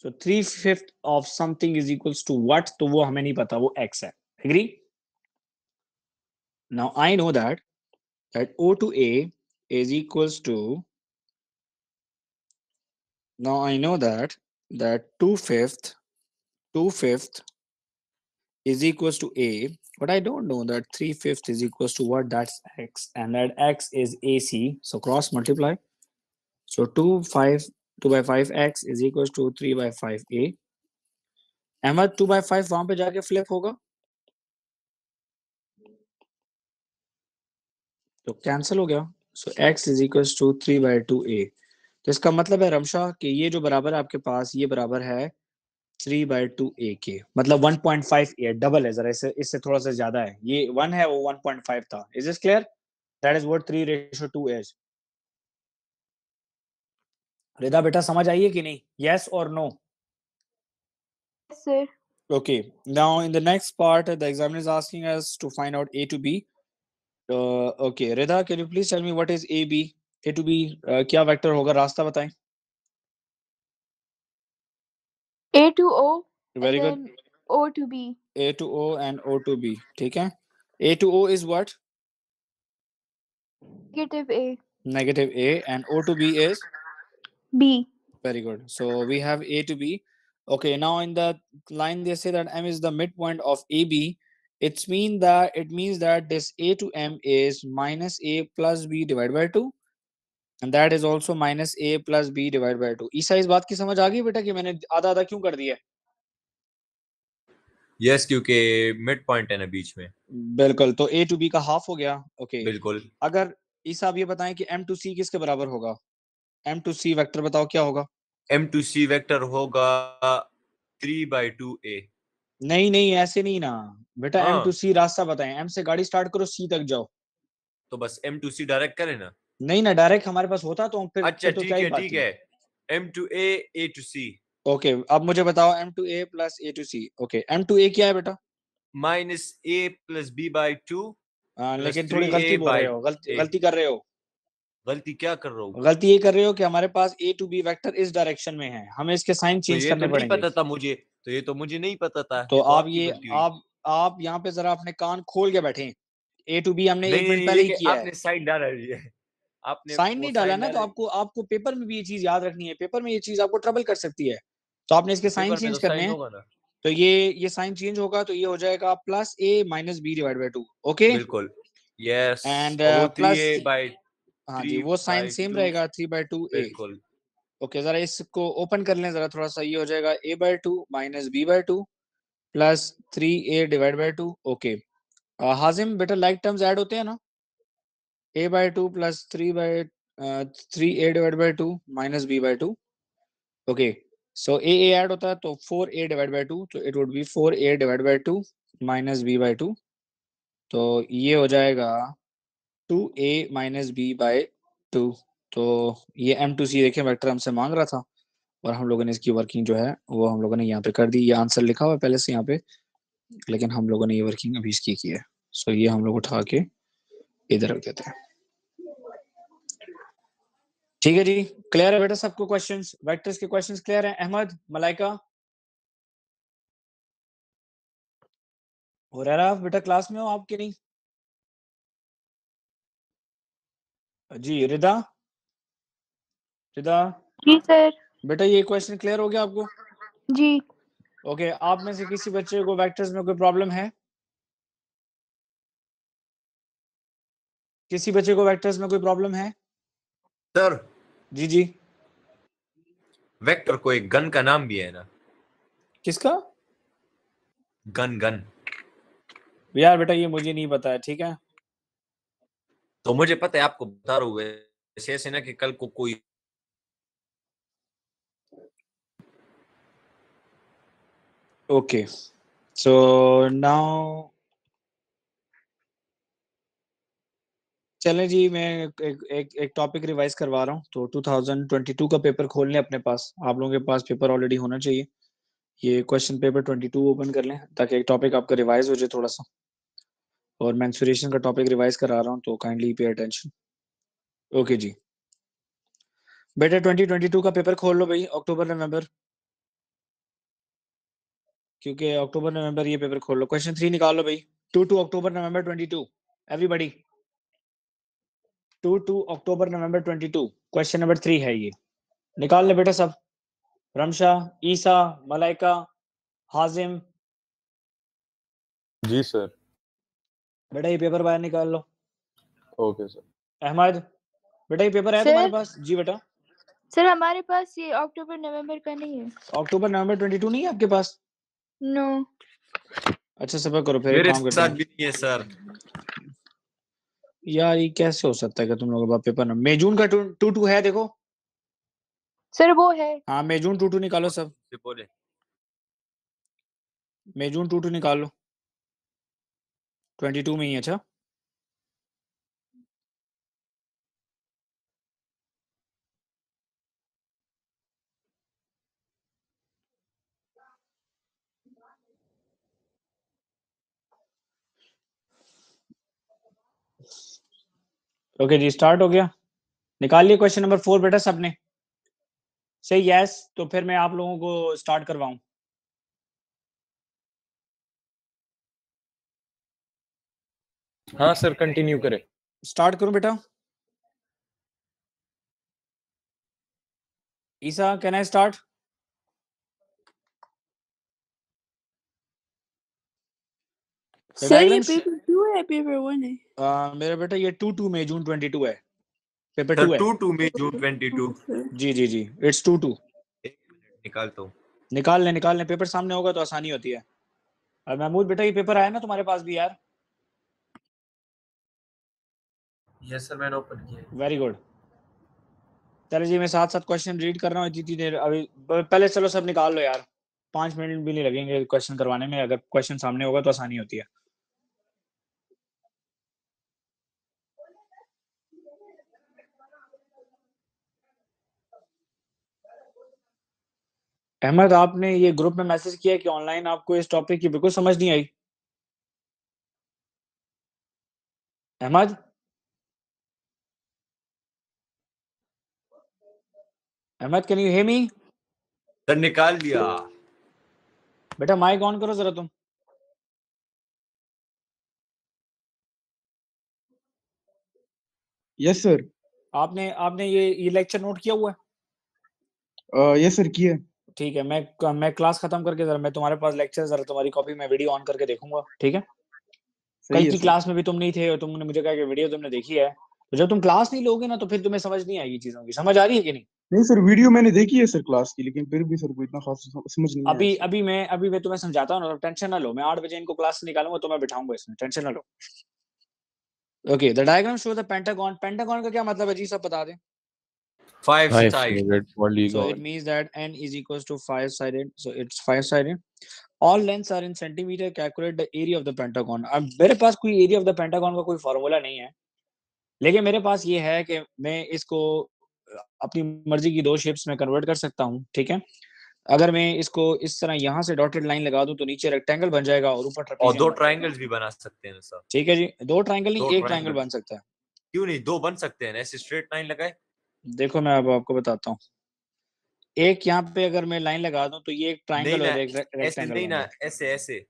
So 3/5 of something is equals to what? तो वो हमें नहीं पता, वो x है. Agree? Now I know that O to A is equals to. Now I know that 2/5 is equals to A, but I don't know that 3/5 is equals to what? That's x, and that x is AC. So cross multiply. So 2/5x is equals to 3/5a. Ahmad 2/5 वहां पे जाके flip होगा तो cancel हो गया. सो x is equals to 3/2a. तो इसका मतलब है रमशा कि ये जो बराबर है आपके पास, ये बराबर है 3/2a के. मतलब 1.5a डबल है. जरा इससे थोड़ा सा ज्यादा है. ये 1 है, वो 1.5 था. Is this clear? That is what 3:2 is. Rida बेटा समझ आई है कि नहीं? यस और no? Yes, sir. Okay, now in the next part the examiner is asking us to find out a to b. Okay, Rida, can you please tell me what is a to b? क्या vector होगा? रास्ता बताएं. A to O Very and good. then O to B. A to O and O to B. ठीक है. A to O is what? Negative A. Negative A, and O to B is? B. Very good. So we have A to B. Okay, now in the line they say that M is the midpoint of AB. It means that this A to M is minus A plus B divided by 2, and that is also minus A plus B divided by 2. ईसा इस बात की समझ आ गई बेटा कि मैंने आधा आधा क्यों कर दिया? यस, क्योंकि मिड पॉइंट है ना बीच में. बिल्कुल. तो A to B का हाफ हो गया. ओके. बिल्कुल. अगर ईसा आप ये बताएं कि M to C किसके बराबर होगा? M to C वेक्टर बताओ क्या होगा? M to C वेक्टर होगा 3/2A. नहीं नहीं, ऐसे नहीं ना बेटा. M हाँ. to C रास्ता बताएं. M से गाड़ी स्टार्ट करो, C तक जाओ. तो बस M to C डायरेक्ट करें ना. नहीं ना, डायरेक्ट हमारे पास होता तो फिर अच्छा तो ठीक क्या ही है बात ठीक थी. है. M to A, A to C. Okay, अब मुझे बताओ M to A plus A to C. Okay, M to A क्या है बेटा? माइनस A plus B/2 लेकिन plus थोड़ी गलती 3A बोल by रहे हो. A. गलती कर रहे हो. गलती क्या कर रहा हूँ? गलती ये कर रहे हो कि हमारे पास A to B वेक्टर इस डायरेक्शन में है, हमें इसके साइन तो चेंज ये करने तो नहीं पड़ेंगे. पता था मुझे. तो ये तो मुझे नहीं पता था. तो ये तो आप आपकी ये गलती हुई. आप यहाँ पे जरा अपने कान खोल के बैठे. A to B हमने नहीं 1 नहीं मिनट नहीं, पहले ही लेकिन किया है. आपने साइन डाला है. आपने साइन वो नहीं डाला साइन ना, तो डाला. आपको पेपर में भी ये चीज याद रखनी है. पेपर में ये चीज आपको ट्रबल कर सकती है. तो आपने इसके साइन पेपर में चेंज तो करने साइन हैं. होगा ना. तो ये साइन चेंज होगा, तो ये हो जाएगा plus A minus B divide by 2. Okay. बिल्कुल. यस. एंड और वो प्लस 3A by हाँ जी, 3 वो साइन by सेम 2. रहेगा 3/2A. बिल्कुल. ओके, जरा इसको ओपन कर लें जरा थोड़ा सा. ये हो जाएगा A/2 minus B/2 plus 3A divide by 2. Okay. Hazim बेटा, लाइक टर्म्स ऐड होते हैं ना? A/2 plus 3A divide by 2 minus B/2. Okay. So A add होता है तो 4A डिवाइड बाय 2, तो it would be 4A divide by 2 minus B/2. तो ये हो जाएगा 2A माइनस B/2. तो ये M to C देखें वेक्टर हमसे मांग रहा था, और हम लोगों ने इसकी वर्किंग जो है वो हम लोगों ने यहाँ पे कर दी. ये आंसर लिखा हुआ है पहले से यहाँ पे, लेकिन हम लोगों ने ये वर्किंग अभी इसकी की है. सो ये हम लोग उठा के इधर रख देते हैं. ठीक है जी. क्लियर है बेटा सबको? क्वेश्चंस, वेक्टर्स के क्वेश्चंस क्लियर है? अहमद, मलाइका, हो रहा है बेटा? क्लास में हो आप कि नहीं? जी. रिदा, रिदा जी सर. बेटा, ये क्वेश्चन क्लियर हो गया आपको? जी. ओके. आप में से किसी बच्चे को वेक्टर्स में कोई प्रॉब्लम है? किसी बच्चे को वेक्टर्स में कोई प्रॉब्लम है? सर, जी जी. वेक्टर को एक गन का नाम भी है ना. किसका? Gun gun. यार बेटा ये मुझे नहीं पता है. ठीक है. तो मुझे पता है, आपको बता रहा हूँ. ऐसे ऐसे ना कि कल को कोई. ओके. सो नाउ चलें जी, मैं एक टॉपिक रिवाइज करवा रहा हूँ. तो 2022 का पेपर खोल लें अपने पास. आप लोगों के पास पेपर ऑलरेडी होना चाहिए. ये क्वेश्चन पेपर 22 ओपन कर लें ताकि एक टॉपिक आपका रिवाइज हो जाए थोड़ा सा. और मेंस्ट्रुएशन का टॉपिक रिवाइज करा रहा हूँ, तो काइंडली पे अटेंशन. ओके जी. बेटा 2022 का पेपर खोल लो भाई, अक्टूबर नवंबर, क्योंकि अक्टूबर नवंबर ये पेपर खोल लो. क्वेश्चन 3 निकाल लो भाई. 2 अक्टूबर नवंबर 22. एवरीबॉडी, 2 अक्टूबर नवंबर 22 क्वेश्चन नंबर 3 है ये. निकाल ले बेटा सब. रमशा, ईसा, मलाइका, हाजिम. जी सर. बेटा ये पेपर बाहर निकाल लो. Okay sir. अहमद, बेटा ये पेपर है सर? तुम्हारे पास? जी बेटा. सर हमारे पास ये अक्टूबर नवंबर का नहीं है. अक्टूबर नवंबर 22 नहीं है आपके पास? नो. अच्छा, सबर करो फिर एक मेरे काम करते साथ हैं. भी नहीं है सर. यार ये कैसे हो सकता है कि तुम लोगों के पास पेपर ना. मई जून का 2 है देखो. सर वो है. हाँ, मई जून 2 निकालो सब. से बोले. मई जून 2 निकाल लो. 22 में ही. अच्छा, ओके जी, स्टार्ट हो गया. निकाल लिया क्वेश्चन नंबर 4 बेटा सबने? सही. यस. तो फिर मैं आप लोगों को स्टार्ट करवाऊं. हाँ सर, कंटिन्यू करें। स्टार्ट करूं बेटा? ईसा, कैन आई स्टार्ट? सर ये पेपर 2 है पेपर 1 है? मेरा बेटा ये 2/2 में जून 22 है, पेपर सर 2 है। 2/2 में जून 22। जी जी जी, इट्स 2/2। एक मिनट निकालता हूँ। निकाल ले, पेपर सामने होगा तो आसानी होती है। और महमूद बेटा, ये पेपर आया ना तुम्हारे पास भी यार? यस सर, मैंने ओपन किया। Very good. चलो जी, मैं साथ साथ क्वेश्चन रीड कर रहा हूँ जितनी देर। अभी पहले चलो सब निकाल लो यार, 5 मिनट भी नहीं लगेंगे क्वेश्चन करवाने में, अगर क्वेश्चन सामने होगा तो आसानी होती है। अहमद, आपने ये ग्रुप में मैसेज किया कि ऑनलाइन आपको इस टॉपिक की बिल्कुल समझ नहीं आई? Ahmad, Ahmad, can you hear me? Sir निकाल लिया। बेटा माइक ऑन करो जरा तुम। Yes sir. आपने आपने ये लेक्चर नोट किया हुआ है? यस सर, किया। ठीक है, मैं क्लास खत्म करके जरा मैं तुम्हारे पास लेक्चर जरा तुम्हारी कॉपी में वीडियो ऑन करके देखूंगा, ठीक है? कल सही है की सर। क्लास में भी तुम नहीं थे और तुमने मुझे कहा कि वीडियो तुमने देखी है, तो जब तुम क्लास नहीं लोगे ना तो फिर तुम्हें समझ नहीं आएगी चीजों की। समझ आ रही है कि नहीं? नहीं सर, वीडियो मैंने देखी है सर क्लास की, लेकिन फिर भी सर को इतना खास समझ नहीं आया अभी सर। अभी मैं तुम्हें समझाता हूँ ना, टेंशन ना लो। मैं 8 बजे इनको क्लास से निकालूंगा तो मैं बिठाऊंगा इसमें, टेंशन ना लो। Okay, the diagram show the pentagon. Pentagon का क्या मतलब है जी, सब बता दें। 5 5 side. sided So it polygon. means that n is equals to 5-sided. So it's 5-sided. All lengths are in centimeter. Calculate the area of the pentagon. अब मेरे पास कोई एरिया ऑफ द पेंटागन का कोई फॉर्मूला नहीं है, लेकिन मेरे पास ये है कि मैं इसको अपनी मर्जी की दो शेप्स में कन्वर्ट कर सकता हूँ, ठीक है? अगर मैं इसको इस तरह यहाँ से डॉटेड लाइन लगा दूं तो नीचे रेक्टेंगल बन जाएगा और ऊपर और ट्रेपेजियम दो बन जाएगा। ट्रायंगल्स भी बना सकते हैं सर। ठीक है जी, दो ट्रायंगल नहीं, दो एक ट्रायंगल ट्रायंगल बन सकता है। क्यों नहीं, दो बन सकते हैं। ऐसे स्ट्रेट लाइन लगाए। देखो मैं अब आपको बताता हूँ। एक यहाँ पे अगर मैं लाइन लगा दूं तो ये एक नहीं ट्रायंगल ना, और एक ऐसे रेक्टेंगल नहीं बन ना, जाएगा। ऐसे ऐसे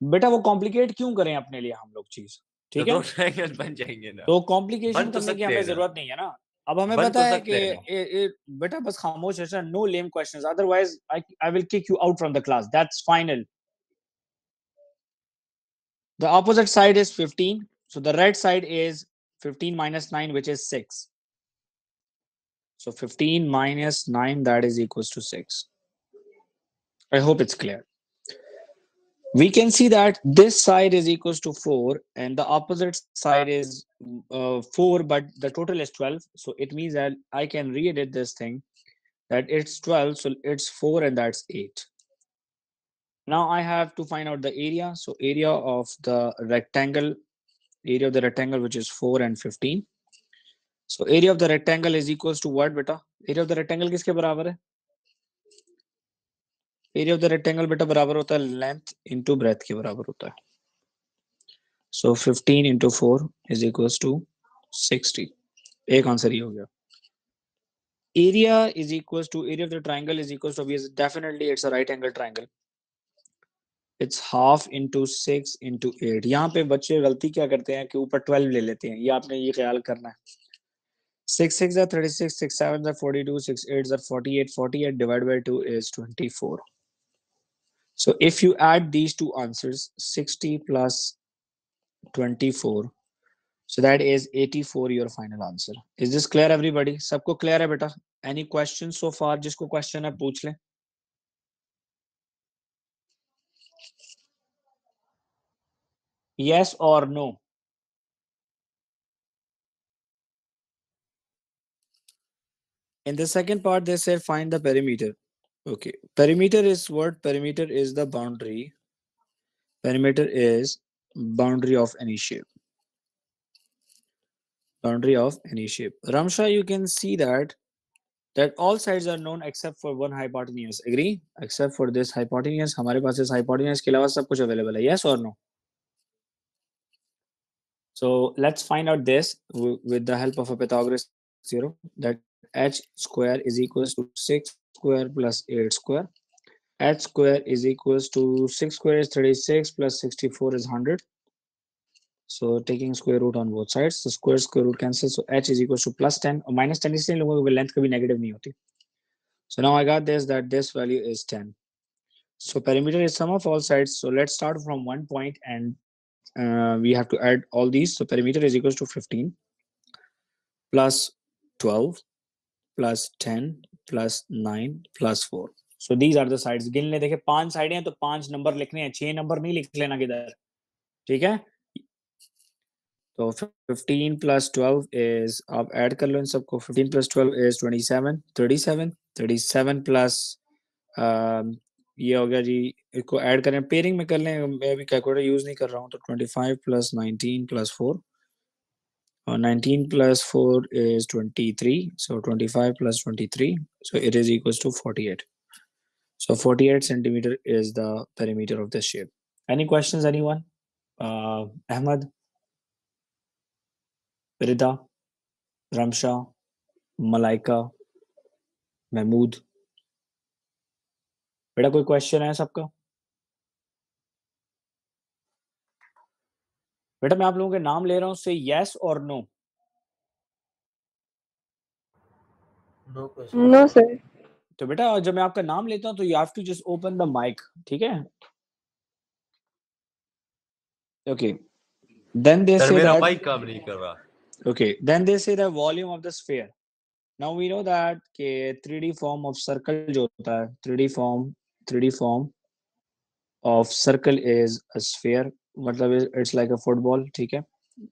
बेटा वो कॉम्प्लिकेट क्यों करें अपने लिए हम लोग चीज, तो ठीक है? दो ट्रायंगल बन जाएंगे ना। तो बन कॉम्प्लिकेशन तो करने की सकते हमें हैं ना, जरूरत नहीं है ना। अब हमें बन पता तो है सकते कि हैं ना। बेटा बस खामोश है, no lame questions, otherwise I will kick you out from the class, that's final. The opposite side is 15, so the right side is 15 minus 9, which is 6. So 15 minus 9, that is equals to 6. I hope it's clear. We can see that this side is equals to 4 and the opposite side is 4, but the total is 12. So it means that I can reedit this thing that it's 12, so it's 4 and that's 8. Now I have to find out the area. So area of the rectangle, which is 4 and 15. So area of the rectangle is equals to what beta? Area of the rectangle किसके बराबर है? Area of the rectangle बेटा बराबर होता है length into breadth के बराबर होता है. So 15 into 4 is equals to 60. एक आंसर ही हो गया. Area is equals to area of the triangle is equals to obviously definitely it's a right angle triangle. It's half into 6 into 8. यहाँ पे बच्चे गलती क्या करते हैं कि ऊपर 12 ले लेते हैं, ये आपने ये ख्याल करना है. 6 6 are 36, 6 7 are 42, 6 8 are 48. 48 divided by 2 is 24. So if you add these two answers, 60 plus 24, so that is 84 your final answer. Is this clear everybody? सबको clear है बेटा? Any questions so far? जिसको question है पूछ लें. Yes or no? In the second part, they said find the perimeter. Okay, perimeter is what? Perimeter is the boundary. Perimeter is boundary of any shape. Boundary of any shape. Ramsha, you can see that all sides are known except for one hypotenuse. Agree? Except for this hypotenuse. हमारे पास इस hypotenuse के अलावा सब कुछ available है. Yes or no? So let's find out this with the help of a Pythagoras theorem, that h square is equals to 6 square plus 8 square. H square is equals to 6 square is 36 plus 64 is 100. So taking square root on both sides, so square root cancel, so h is equals to plus 10 or minus 10, इसलिए लोगों की length कभी negative नहीं होती. So now I got this, that this value is 10. So perimeter is sum of all sides. So let's start from one point and we have to add all these. So perimeter is equals to 15 plus 12 plus 10 plus 9 plus 4. So these are the sides. गिन ले, देखे 5 साइडें हैं तो 5 number लिखने हैं, 6 number नहीं लिख लेना किधर. ठीक है. तो 15 plus 12 is, आप ऐड कर लो इन सबको. 15 plus 12 is 27. 37 plus ये हो गया जी. इसको ऐड करें, पेयरिंग में कर लें, मैं अभी कैलकुलेटर यूज नहीं कर रहा हूँ. तो 25 plus 19 plus 4, 19 plus 4 is 23. So 25 plus 23, so it is equals to 48. So 48 centimeter is the perimeter of this shape. Any questions, anyone? Ahmad, Rida, Ramsha, Malaika, Mahmood. बेटा कोई क्वेश्चन है सबका? बेटा मैं आप लोगों के नाम ले रहा हूँ, से यस और नो. No, sir. तो बेटा जब मैं आपका नाम लेता हूँ तो you have to just open the mic. ठीक है. ओके. देन दे सर से मेरा दैट, माइक काम नहीं कर रहा. okay, then they say the volume of the sphere. Now we know that के 3D form of circle जो होता है, 3D form of circle is a sphere. मतलब it's like a football. ठीक है.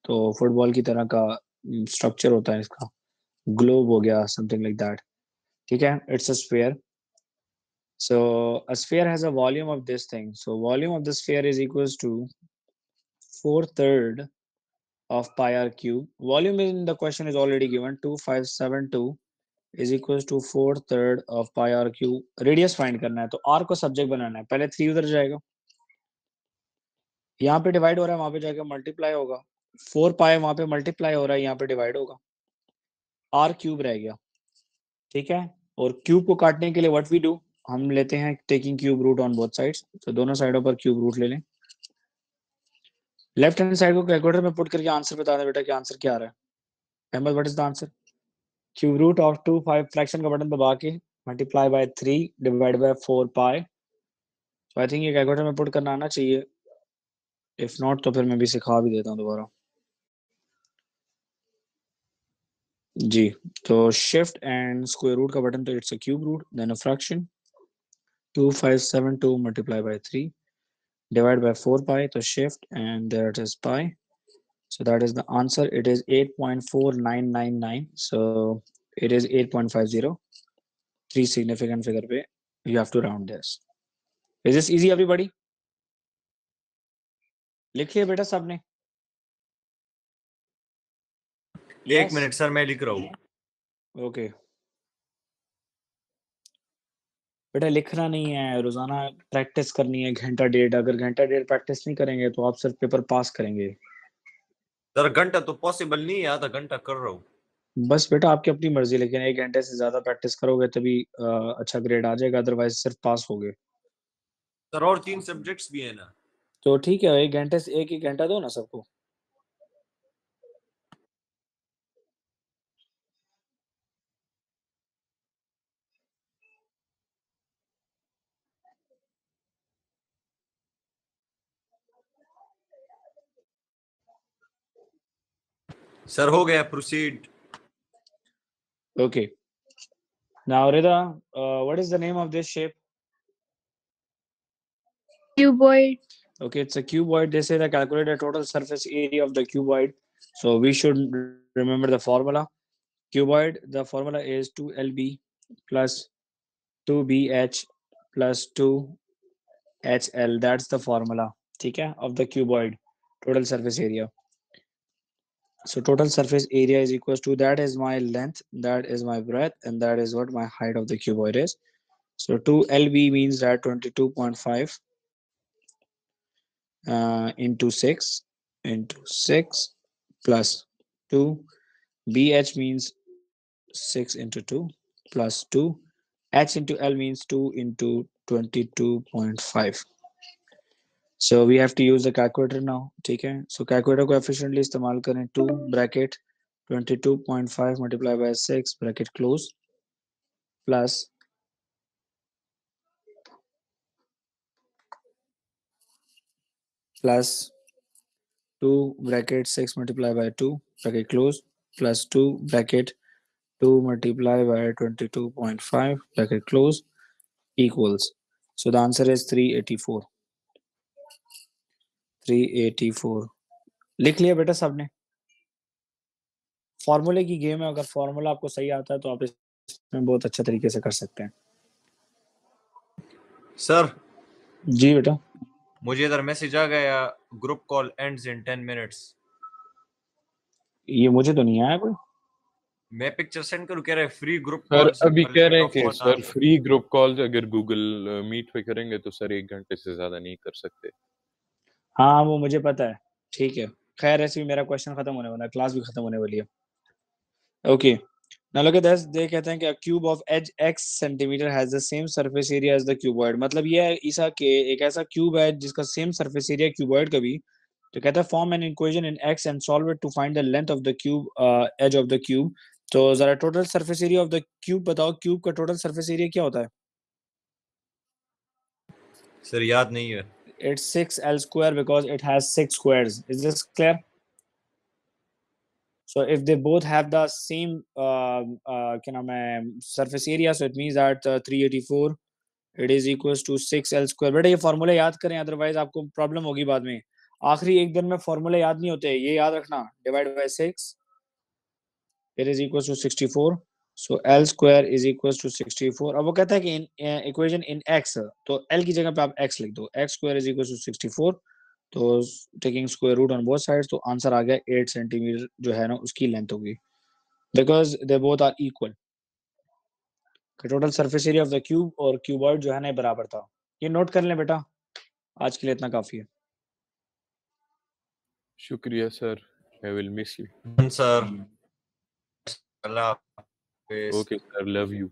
तो फुटबॉल की तरह का स्ट्रक्चर होता है इसका. ग्लोब हो गया, something like that. ठीक है. It's a sphere. So a sphere has a volume of this thing. So volume of the sphere is equals to 4/3 of pi r cube. Volume in the question is already given. 2572 is equals to 4/3 of pi r cube. Radius find करना है, तो r को subject बनाना है. पहले 3 उधर जाएगा, यहाँ पे डिवाइड हो रहा है, वहां पे जाके मल्टीप्लाई होगा. 4 पाई वहां पे मल्टीप्लाई हो रहा है, यहाँ पे डिवाइड होगा. r क्यूब रह गया. ठीक है. और क्यूब को काटने के लिए व्हाट वी डू, हम लेते हैं taking cube root on both sides. तो दोनों साइडों पर क्यूब रूट ले लें. लेफ्ट हैंड साइड को कैलकुलेटर में पुट करके आंसर बता दें बेटा कि आंसर क्या आ रहा है. Ahmad, what is the answer? Cube root of 2 5 fraction का बटन दबा के multiply by 3 divide by 4 pi. तो आई थिंक ये कैलकुलेटर में पुट करना आना चाहिए. इफ नॉट तो फिर मैं भी सिखा भी देता हूँ दोबारा. जी. तो शिफ्ट एंड स्क्वायर रूट का बटन, तो it's a cube root, then a fraction 2572 multiply by 3 divide by 4 pi. तो shift and there it is pi. So that is the answer. It is 8.4999. So it is 8.50. 3 significant figure पे you have to round this. Is this easy everybody? लिख लिया बेटा सबने? एक minute sir मैं लिख रहा हूँ. ओके. बेटा लिखना नहीं है, रोजाना प्रैक्टिस करनी है. घंटा डेढ़, अगर घंटा डेढ़ प्रैक्टिस नहीं करेंगे तो आप सिर्फ पेपर पास करेंगे. सर घंटा तो पॉसिबल नहीं है, आधा घंटा कर रहा हूँ. बस बेटा आपकी अपनी मर्जी, लेकिन 1 घंटे से ज्यादा प्रैक्टिस करोगे तभी अच्छा ग्रेड आ जाएगा, अदरवाइज सिर्फ पास होगे. सर और 3 सब्जेक्ट्स भी है ना. तो ठीक है, 1 घंटे से 1 घंटा दो ना सबको. सर हो गया, proceed. Okay. Now Rida, what is the name of this shape? Cuboid. Okay, it's a cuboid. They say the calculate the total surface area of the cuboid. So we should remember the formula. Cuboid, the formula is 2lb plus 2bh plus 2hl. That's the formula, okay, of the cuboid total surface area. So total surface area is equals to, that is my length, that is my breadth, and that is what my height of the cuboid is. So 2lb means that 22.5 into 6 plus 2. BH means 6 into 2 plus 2. H into L means 2 into 22.5. So we have to use the calculator now. ठीक है, so calculator को efficiently इस्तेमाल करें. 2 bracket 22.5 multiplied by 6 bracket close plus 2 bracket 6 multiplied by 2 bracket close plus 2 bracket 2 multiplied by 22.5 bracket close equals. So the answer is 384. 384 लिख लिया बेटा सबने. फॉर्मूले की गेम है, अगर फॉर्मूला आपको सही आता है तो आप इसमें बहुत अच्छे तरीके से कर सकते हैं. सर जी बेटा. मुझे इधर मैसेज आ गया, group call ends in 10 minutes. ये मुझे तो नहीं आया कोई. मैं पिक्चर सेंड करूं? कह रहे फ्री ग्रुप सर कॉल. अभी कह रहे हैं कि सर फ्री ग्रुप कॉल्स अगर गूगल मीट पे करेंगे तो सर 1 घंटे से ज्यादा नहीं कर सकते. हाँ वो मुझे पता है. ठीक है, खैर ऐसे भी मेरा क्वेश्चन खत्म होने वाला है, क्लास भी खत्म होने वाली है. Okay, now look at this. they कहते हैं कि a cube of edge x centimeter has the same surface area as the cuboid. मतलब ये है ईसा के एक ऐसा क्यूब है जिसका सेम सरफेस एरिया क्यूबॉइड का भी. तो कहता है form an equation in x and solve it to find the length of the cube edge of the cube. तो जरा total surface area of the cube बताओ. क्यूब का टोटल सरफेस एरिया क्या होता है? सर याद नहीं है. It's 6l square because it has 6 squares. Is this clear? So if they both have the same क्या नाम है surface area, so it means that 384 it is equals to 6l square. बेटा ये फॉर्मूला याद करें, अदरवाइज आपको problem होगी बाद में. आखिरी एक दिन में फॉर्मूला याद नहीं होते, ये याद रखना. Divide by 6 it is equals to 64. So l square is equals to 64. अब वो कहता है कि इन इक्वेशन इन x, तो l की जगह पे आप x लिख दो. x square is equals to 64. तो taking square root on both sides, तो आंसर आ गया 8 सेंटीमीटर जो है ना उसकी लेंथ होगी, because they both are equal. Total surface area of the cube और क्यूबॉइड जो है ना बराबर था. ये नोट कर लें बेटा, आज के लिए इतना काफी है. शुक्रिया sir, I will miss you. Sir अल्लाह हाफिज. Okay sir, love you.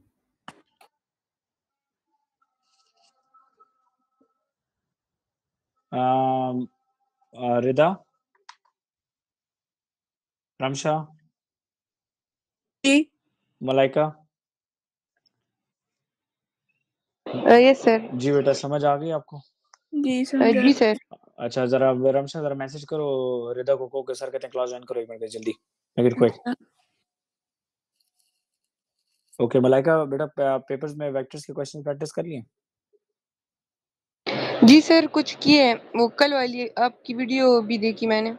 Rida, Ramsha, जी मलाइका. Yes sir. जी बेटा, समझ आ गई आपको? जी समझ जी सर. अच्छा, जरा रमशा जरा मैसेज करो रिदा को कि सर कहते हैं क्लास ज्वाइन करो 1 मिनट में जल्दी. Make it quick. Okay Malaika बेटा, पेपर्स में वेक्टर्स के क्वेश्चन प्रैक्टिस कर लिए? जी सर कुछ किए हैं, वो कल वाली आपकी वीडियो भी देखी मैंने.